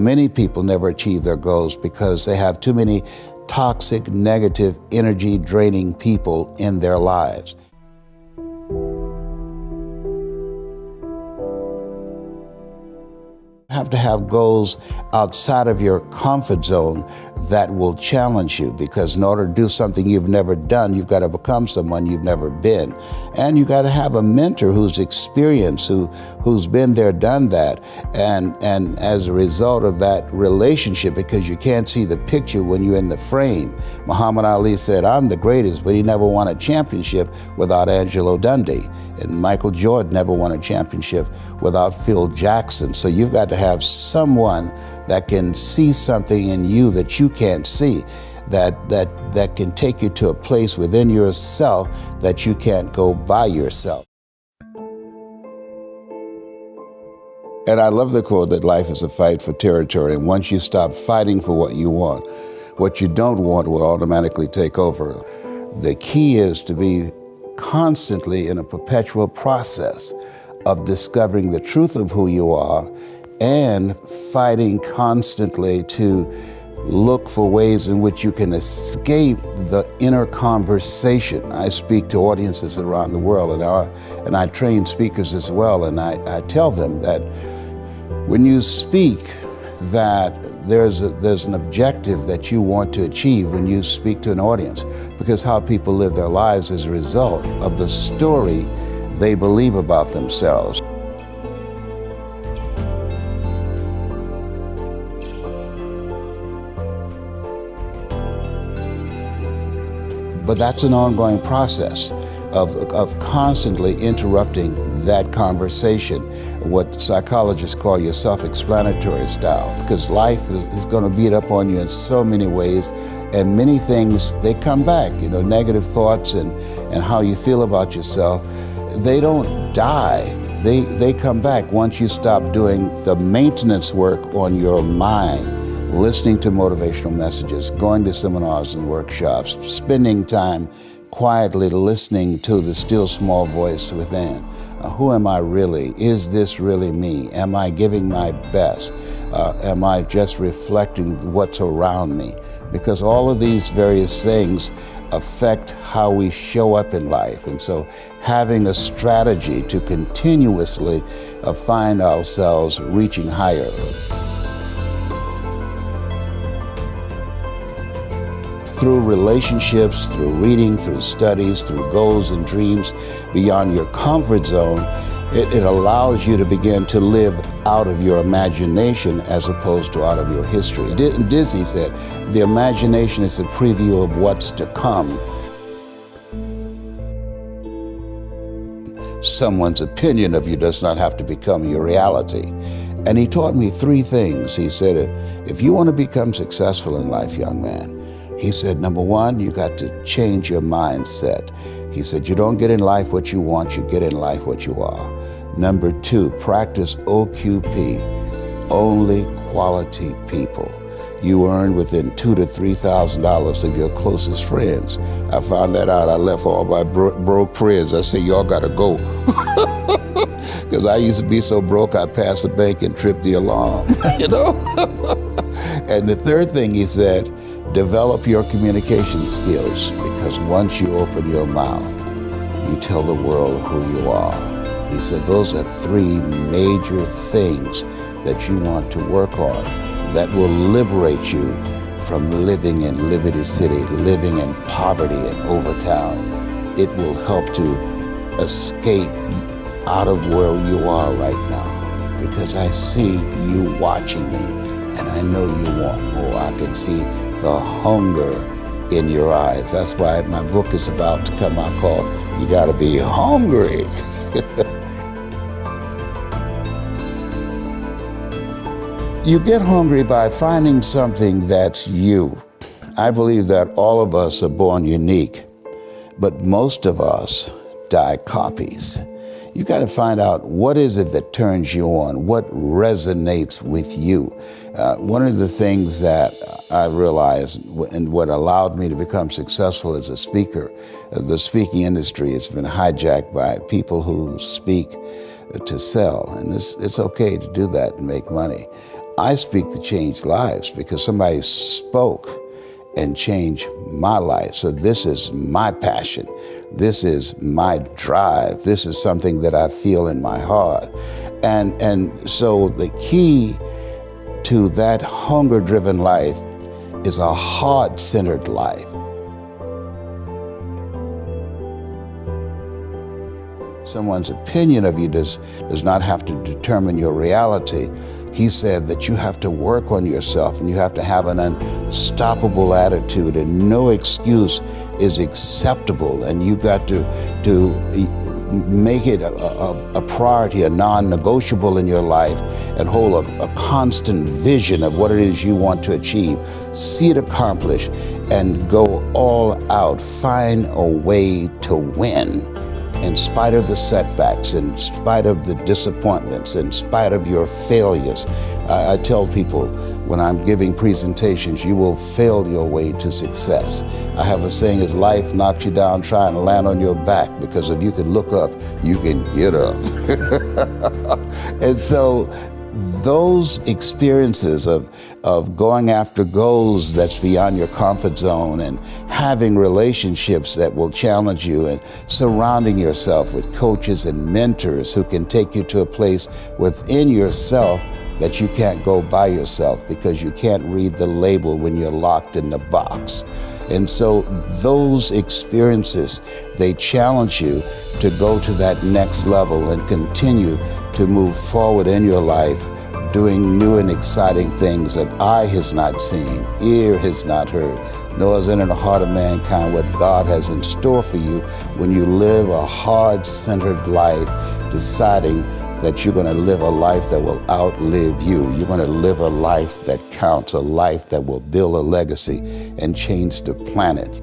Many people never achieve their goals because they have too many toxic, negative, energy-draining people in their lives. You have to have goals outside of your comfort zone that will challenge you, because in order to do something you've never done, you've got to become someone you've never been. And you got to have a mentor who's experienced, who's been there, done that. And as a result of that relationship, because you can't see the picture when you're in the frame. Muhammad Ali said, "I'm the greatest," but he never won a championship without Angelo Dundee. And Michael Jordan never won a championship without Phil Jackson. So you've got to have someone that can see something in you that you can't see, that can take you to a place within yourself that you can't go by yourself. And I love the quote that life is a fight for territory, and once you stop fighting for what you want, what you don't want will automatically take over. The key is to be constantly in a perpetual process of discovering the truth of who you are and fighting constantly to look for ways in which you can escape the inner conversation. I speak to audiences around the world, and I train speakers as well, and I tell them that when you speak, that there's an objective that you want to achieve when you speak to an audience, because how people live their lives is a result of the story they believe about themselves. But that's an ongoing process of constantly interrupting that conversation, what psychologists call your self-explanatory style, because life is going to beat up on you in so many ways, and many things, they come back, negative thoughts and how you feel about yourself, they don't die. They come back once you stop doing the maintenance work on your mind. Listening to motivational messages, going to seminars and workshops, spending time quietly listening to the still small voice within. Who am I really? Is this really me? Am I giving my best? Am I just reflecting what's around me? Because all of these various things affect how we show up in life. And so having a strategy to continuously find ourselves reaching higher. Through relationships, through reading, through studies, through goals and dreams beyond your comfort zone, it allows you to begin to live out of your imagination as opposed to out of your history. Disney said, the imagination is a preview of what's to come. Someone's opinion of you does not have to become your reality. And he taught me 3 things. He said, if you want to become successful in life, young man, he said, number 1, you got to change your mindset. He said, you don't get in life what you want, you get in life what you are. Number 2, practice OQP, only quality people. You earn within $2,000 to $3,000 of your closest friends. I found that out. I left all my broke friends. I said, y'all gotta go. Because I used to be so broke, I'd pass the bank and trip the alarm, And the 3rd thing he said, develop your communication skills, because once you open your mouth, you tell the world who you are. He said those are 3 major things that you want to work on that will liberate you from living in Liberty City, living in poverty in Overtown. It will help to escape out of where you are right now, because I see you watching me and I know you want more. I can see the hunger in your eyes. That's why my book is about to come out called You Gotta Be Hungry. You get hungry by finding something that's you. I believe that all of us are born unique, but most of us die copies. You got to find out what is it that turns you on, what resonates with you. One of the things that I realized and what allowed me to become successful as a speaker, the speaking industry has been hijacked by people who speak to sell, and it's okay to do that and make money. I speak to change lives because somebody spoke and changed my life. So this is my passion. This is my drive. This is something that I feel in my heart. And so the key to that hunger-driven life is a heart-centered life. Someone's opinion of you does not have to determine your reality. He said that you have to work on yourself and you have to have an unstoppable attitude, and no excuse is acceptable, and you got to make it a priority, a non-negotiable in your life, and hold a constant vision of what it is you want to achieve. See it accomplished and go all out. Find a way to win. In spite of the setbacks, in spite of the disappointments, in spite of your failures. I tell people when I'm giving presentations, you will fail your way to success. I have a saying, is life knocks you down, trying to land on your back, because if you can look up, you can get up. And so those experiences of going after goals that's beyond your comfort zone, and having relationships that will challenge you, and surrounding yourself with coaches and mentors who can take you to a place within yourself that you can't go by yourself because you can't read the label when you're locked in the box. And so those experiences, they challenge you to go to that next level and continue to move forward in your life, doing new and exciting things that eye has not seen, ear has not heard, nor has entered the heart of mankind what God has in store for you when you live a heart-centered life, deciding that you're going to live a life that will outlive you. You're going to live a life that counts, a life that will build a legacy and change the planet.